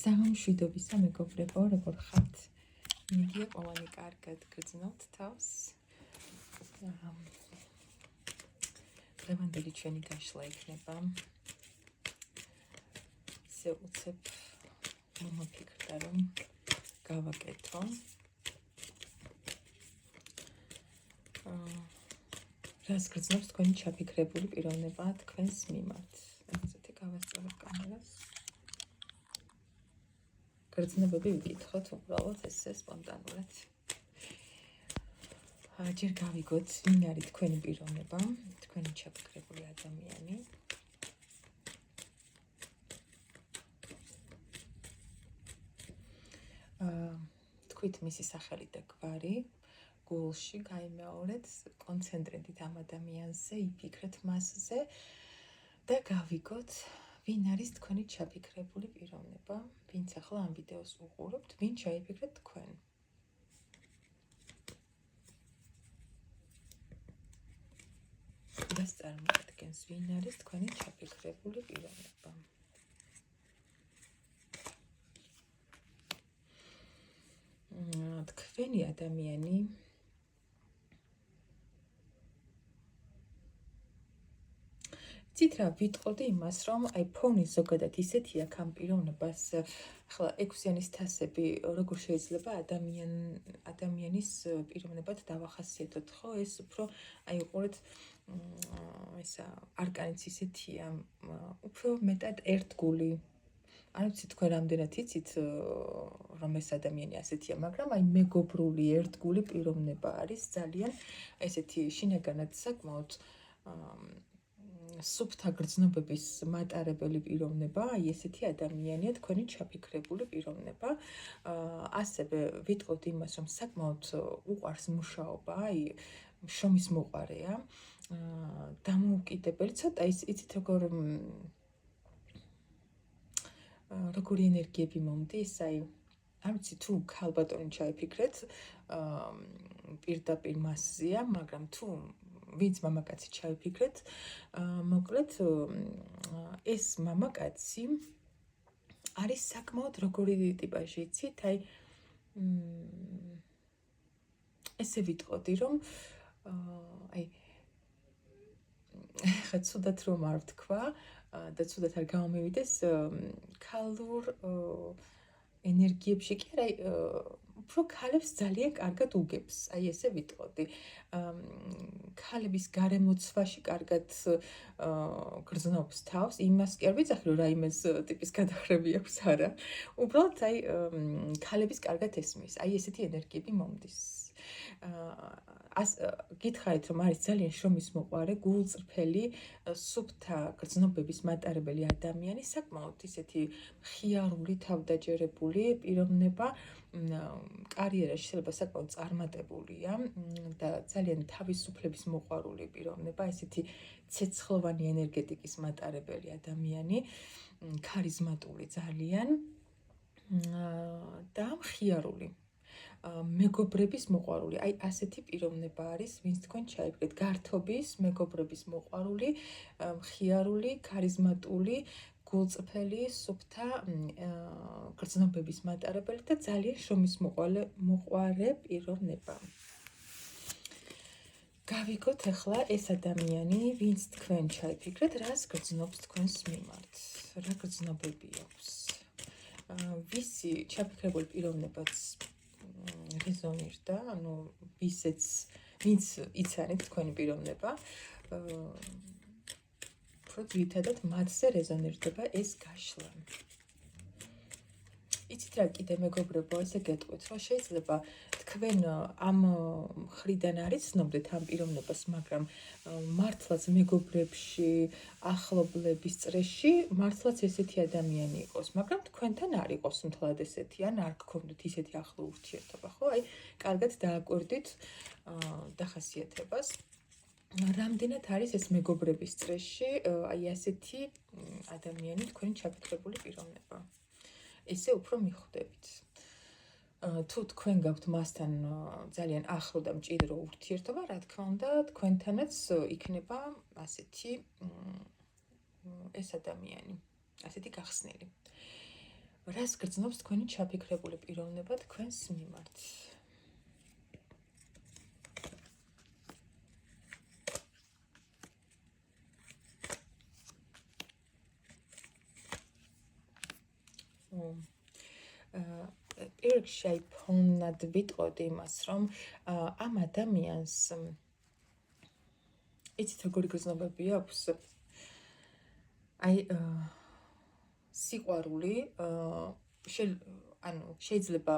სამშვიდობისა მეგობრებო, როგორ ხართ? მიგია ყველანი კარგად გრძნობთ თავს. დღევანდელი ჩვენი გაშლა იქნება. ისე უცებ მომაფიქრდა, რომ გავაკეთო. რას გრძნობს თქვენი ჩაფიქრებული პიროვნება თქვენს მიმართ? ესეთი გავასწორებ კამერას. გრძნობები ვიკითხოთ უბრალოდ ესე სპონტანურად. ჯერ გავიგოთ, ვინ არის თქვენი პიროვნება, თქვენი ჩაფიქრებული ადამიანი. თქვით მისი სახელი და გვარი, გულში გაიმეორეთ, კონცენტრირდით ამ ადამიანზე, იფიქრეთ მასზე და გავიგოთ, ვინ არის თქვენი ჩაფიქრებული პიროვნება, ვინც ახლა ამ ვიდეოს უყურებთ, ვინ ჩაიფიქრეთ თქვენ. რას წარმოადგენს, ვინ არის თქვენი ჩაფიქრებული პიროვნება. თქვენი ადამიანი ცით რა ვიტყოდი იმას, რომ აი ფონი ზოგადად ისეთია ამ პიროვნებას, ახლა 6-იანის თასები როგორ შეიძლება ადამიანის პიროვნებად დავახასიათოთ, ხო? ეს უფრო აი უყურეთ ესა არკანიც ისეთია, უფრო მეტად ერთგული. არ ვიცი თქვენ რამდენად იცით, რომ ეს ადამიანი ასეთია, მაგრამ აი მეგობრული ერთგული პიროვნება არის ძალიან ესეთი შინაგანად საკმაოდ სუფთა გრძნობების მატარებელი პიროვნება, აი ესეთი ადამიანია თქვენი ჩაფიქრებული პიროვნება. ასევე ვიტყოდ იმას, რომ საკმაოდ უყვარს მუშაობა, აი შრომის მოყვარეა, დამოუკიდებელი, ცოტა იცით როგორი ენერგიები მომდის, აი არ ვიცი თუ ქალბატონი ჩაიფიქრეთ, პირდაპირ მასზეა, მაგრამ თუ ვინც მამაკაცი ჩაიფიქრეთ, მოკლედ ეს მამაკაცი არის საკმაოდ როგორი ტიპაჟი, იცით, აი ესე ვიტყოდი, რომ აი ხა ცუდად რომ არ ვთქვა და ცუდად არ გამომივიდეს, ქალურ ენერგიებში კი არა, უფრო ქალებს ძალიან კარგად უგებს, აი ესე ვიტყოდი. ქალების გარემოცვაში კარგად გრძნობს თავს, იმას კი არ ვიცახი, რომ რაიმეს ტიპის გადახრები აქვს, არა. უბრალოდ აი ქალების კარგად ესმის, აი ესეთი ენერგიები მომდის. გითხარით, რომ არის ძალიან შრომის მოყვარე, გულწრფელი, სუფთა გრძნობების მატარებელი ადამიანი, საკმაოდ ისეთი მხიარული, თავდაჯერებული პიროვნება, კარიერაში შეიძლება საკმაოდ წარმატებულია და ძალიან თავისუფლების მოყვარული პიროვნება, ესეთი ცეცხლოვანი ენერგეტიკის მატარებელი ადამიანი, ქარიზმატული ძალიან და მხიარული. მეგობრების მოყვარული, აი ასეთი პიროვნება არის, ვინც თქვენ ჩაიფიქრეთ, გართობის, მეგობრების მოყვარული, მხიარული, ქარიზმატული, გულწრფელი, სუფთა გრძნობების მატარებელი და ძალიან შრომის მოყვარე პიროვნება. გავიგოთ ახლა ეს ადამიანი, ვინც თქვენ ჩაიფიქრეთ, რას გრძნობს თქვენს მიმართ, რა გრძნობები აქვს. ვისი ჩაფიქრებული პიროვნებაც რეზონირდა, ანუ ვინც იცანით თქვენი პიროვნება, უფრო ძირითადად მათზე რეზონირდება ეს გაშლა. იცით რა კიდე მეგობრებო, ესე გეტყვით, რომ შეიძლება თქვენ ამ მხრიდან არ იცნობდეთ ამ პიროვნებას, მაგრამ მართლაც მეგობრებში, ახლობლების წრეში, მართლაც ესეთი ადამიანი იყოს, მაგრამ თქვენთან არ იყოს მთლად ესეთი, ან არ გქონდეთ ისეთი ახლო ურთიერთობა, ხო? აი, კარგად დააკვირდით დახასიათებას. რამდენად არის ეს მეგობრების წრეში, აი ასეთი ადამიანი თქვენი ჩაფიქრებული პიროვნება. ესე უფრო მიხვდებით. თუ თქვენ გაქვთ მასთან ძალიან ახლო და მჭიდრო ურთიერთობა, რა თქმა უნდა, თქვენთანაც იქნება ასეთი ეს ადამიანი, ასეთი გახსნილი. რას გრძნობს თქვენი ჩაფიქრებული პიროვნება თქვენს მიმართ? პირველში ფონად ვიტყოდი იმას, რომ ამ ადამიანს იცით როგორი გრძნობები აქვს? აი სიყვარული ანუ შეიძლება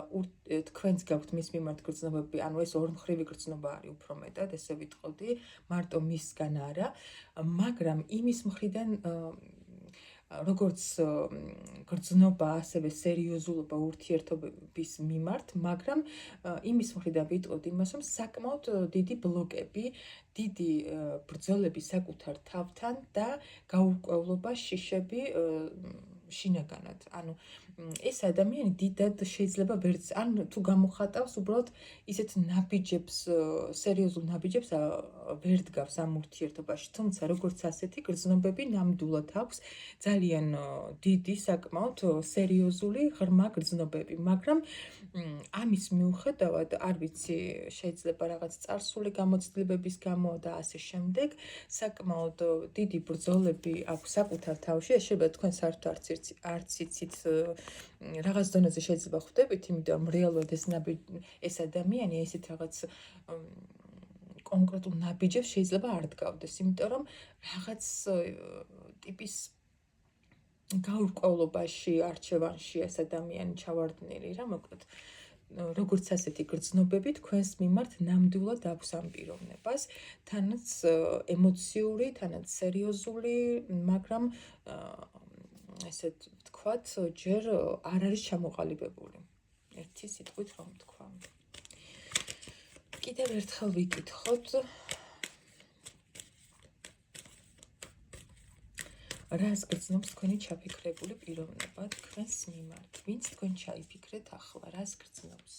თქვენს გაქვთ მის მიმართ გრძნობები, ანუ ეს ორმხრივი გრძნობა არის უფრო მეტად, ესე ვიტყოდი, მარტო მისგან არა, მაგრამ იმის მხრიდან როგორც გრძნობა, ასევე სერიოზულობა ურთიერთობის მიმართ, მაგრამ იმის მხრიდან ვიტყოდი იმას, რომ საკმაოდ დიდი ბლოკები, დიდი ბრძოლები საკუთარ თავთან და გაურკვევლობა, შიშები შინაგანად. ანუ ეს ადამიანი დიდად შეიძლება ვერც ან თუ გამოხატავს უბრალოდ ისეთ ნაბიჯებს, სერიოზულ ნაბიჯებს ვერ დგავს ამ ურთიერთობაში, თუმცა როგორც ასეთი გრძნობები ნამდვილად აქვს ძალიან დიდი, საკმაოდ სერიოზული, ღრმა გრძნობები, მაგრამ ამის მიუხედავად, არ ვიცი, შეიძლება რაღაც წარსული გამოცდილებების გამო და ასე შემდეგ, საკმაოდ დიდი ბრძოლები აქვს საკუთარ თავში, ეს შეიძლება თქვენ საერთოდ არც იცით, რაღაც დონეზე შეიძლება ხვდებით, იმიტომ რომ რეალურად ეს ადამიანი ესეთ რაღაც კონკრეტულ ნაბიჯებს შეიძლება არ დგავდეს, იმიტომ რომ რაღაც ტიპის გაურკვევლობაში, არჩევანში ეს ადამიანი ჩავარდნილი რა, მოკლედ როგორც ასეთი გრძნობები თქვენს მიმართ ნამდვილად აქვს ამ პიროვნებას, თანაც ემოციური, თანაც სერიოზული, მაგრამ ესე ვთქვათ, ჯერ არ არის ჩამოყალიბებული. ერთი სიტყვით რომ ვთქვა. კიდევ ერთხელ ვიკითხოთ. რას გრძნობს თქვენი ჩაფიქრებული პიროვნება თქვენს მიმართ? ვინც თქვენ ჩაიფიქრეთ ახლა, რას გრძნობს?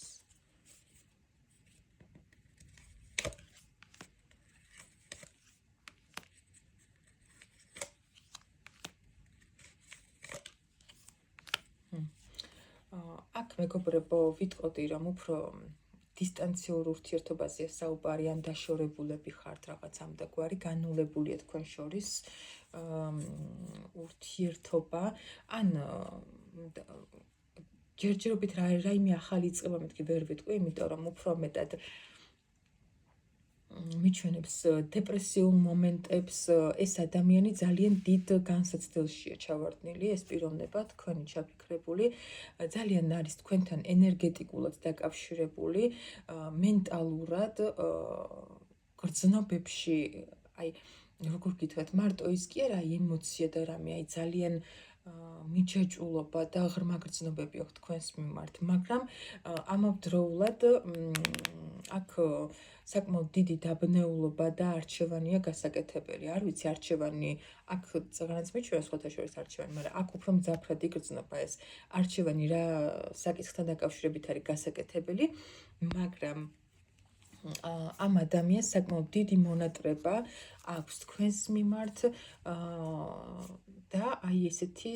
აქ მეგობრებო, ვიტყოდი, რომ უფრო დისტანციურ ურთიერთობაზეა საუბარი, ან დაშორებულები ხართ რაღაც ამდაგვარი, განულებულია თქვენ შორის ურთიერთობა, ან ჯერჯერობით რაიმე ახალი იწყება, მეთქი ვერ ვიტყვი, იმიტომ რომ უფრო მეტად მიჩვენებს დეპრესიულ მომენტებს, ეს ადამიანი ძალიან დიდ განსაცდელშია ჩავარდნილი, ეს პიროვნება თქვენი ჩაფიქრებული, ძალიან არის თქვენთან ენერგეტიკულად დაკავშირებული, მენტალურად გრძნობებში, აი როგორ გითხრათ, მარტო ის კი არა, ემოცია და რამე, აი ძალიან მიჯაჭვულობა და ღრმა გრძნობები აქვს თქვენს მიმართ, მაგრამ ამავდროულად აქ საკმაოდ დიდი დაბნეულობა და არჩევანია გასაკეთებელი. არ ვიცი, არჩევანი აქ წაღანაც მიჩვენა სხვათა შორის არჩევანი, მაგრამ აქ უფრო მძაფრად იგრძნობა ეს არჩევანი რა საკითხთან დაკავშირებით არის გასაკეთებელი, მაგრამ ამ ადამიანს საკმაოდ დიდი მონატრება აქვს თქვენს მიმართ და აი ესეთი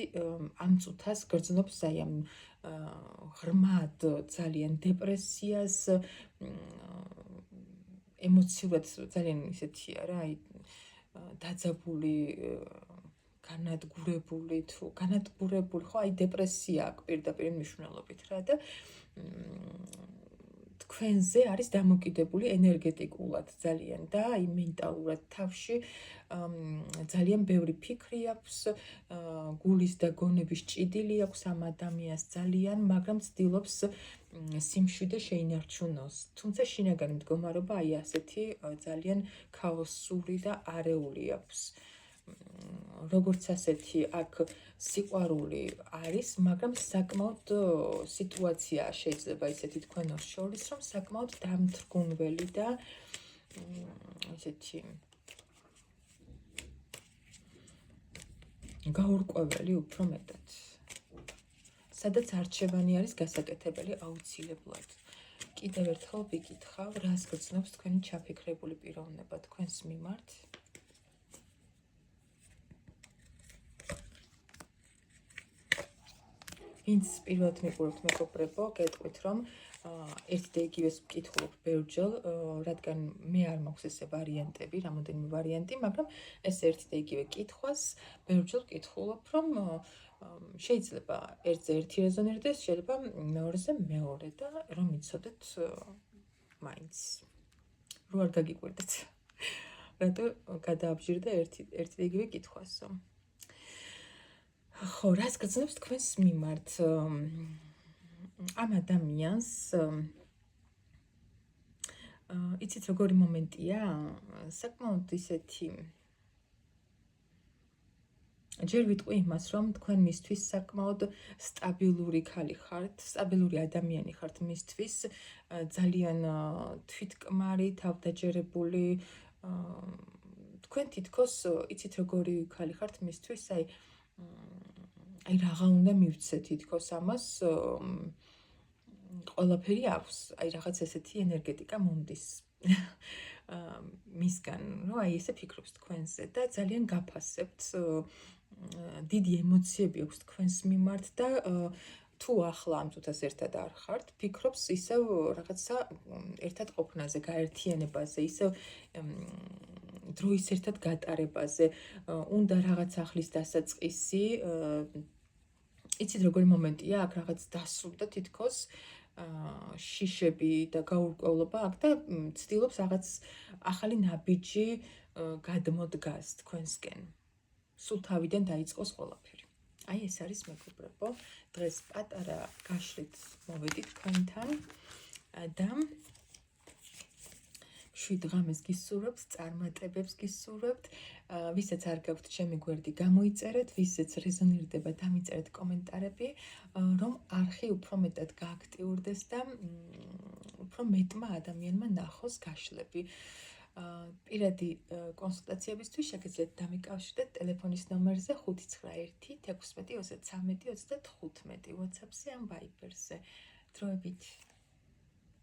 ამ წუთას გრძნობს აი ამ ღრმად ძალიან დეპრესიას, ემოციურად ძალიან ისეთია რა, აი დაძაბული, განადგურებული თუ განადგურებული, ხო, აი დეპრესია აქვს პირდაპირ მნიშვნელობით რა და თქვენზე არის დამოკიდებული ენერგეტიკულად ძალიან და აი მენტალურად თავში ძალიან ბევრი ფიქრი აქვს, გულის და გონების ჭიდილი აქვს ამ ადამიანს ძალიან, მაგრამ ცდილობს სიმშვიდე შეინარჩუნოს. თუმცა შინაგანი მდგომარეობა აი ასეთი ძალიან ქაოსური და არეული აქვს. როგორც ასეთი აქ სიყვარული არის, მაგრამ საკმაოდ სიტუაცია შეიძლება ისეთი თქვენს შორის, რომ საკმაოდ დამთრგუნველი და ისეთი გაურკვეველი უფრო მეტად. სადაც არჩევანი არის გასაკეთებელი აუცილებლად. კიდევ ერთხელ ვიკითხავ, რას გრძნობს თქვენი ჩაფიქრებული პიროვნება თქვენს მიმართ? ვინც პირველად მიყურებთ მეგობრებო, გეტყვით რომ ერთი და იგივეს ვკითხულობ ბევრჯერ, რადგან მე არ მაქვს ესე ვარიანტები, რამოდენიმე ვარიანტი, მაგრამ ეს ერთი და იგივე კითხვას ბევრჯერ ვკითხულობ, რომ შეიძლება ერთზე ერთი რეზონირდეს, შეიძლება მეორეზე მეორე და რომ იცოდეთ მაინც რო არ გაგიკვირდეთ. რატო გადააბჟირდა ერთი და იგივე კითხვასო. ხო, რას გრძნობს თქვენს მიმართ ამ ადამიანს იცით როგორი მომენტია? საკმაოდ ისეთი ჯერ ვიტყვი იმას, რომ თქვენ მისთვის საკმაოდ სტაბილური ქალი ხართ, სტაბილური ადამიანი ხართ მისთვის, ძალიან თვითკმარი, თავდაჯერებული, თქვენ თითქოს იცით როგორი ქალი ხართ მისთვის, აი რაღა უნდა მივცე თითქოს ამას, ყველაფერი აქვს, აი რაღაც ესეთი ენერგეტიკა მომდის მისგან, რომ აი ესე ფიქრობს თქვენზე და ძალიან გაფასებთ, დიდი ემოციები აქვს თქვენს მიმართ და თუ ახლა ამ წუთას ერთად არ ხართ, ფიქრობს ისევ რაღაცა ერთად ყოფნაზე, გაერთიანებაზე, ისევ დროის ერთად გატარებაზე, უნდა რაღაც ახლის დასაწყისი, იცით როგორი მომენტია, აქ რაღაც დასრულდა თითქოს შიშები და გაურკვევლობა აქ და ცდილობს რაღაც ახალი ნაბიჯი გადმოდგას თქვენსკენ. სულ თავიდან დაიწყოს ყველაფერი. აი ეს არის მეგობრებო, დღეს პატარა გაშლით მოვედით თქვენთან და შვიდღამეს გისურვებთ, წარმატებებს გისურვებთ, ვისაც არ გაქვთ ჩემი გვერდი გამოიწერეთ, ვისაც რეზონირდება დამიწერეთ კომენტარები, რომ არხი უფრო მეტად გააქტიურდეს და უფრო მეტმა ადამიანმა ნახოს გაშლები. პირადი კონსულტაციებისთვის შეგიძლიათ დამიკავშირდეთ ტელეფონის ნომერზე 591 16 33 35 WhatsApp-ზე ან Viber-ზე. დროებით.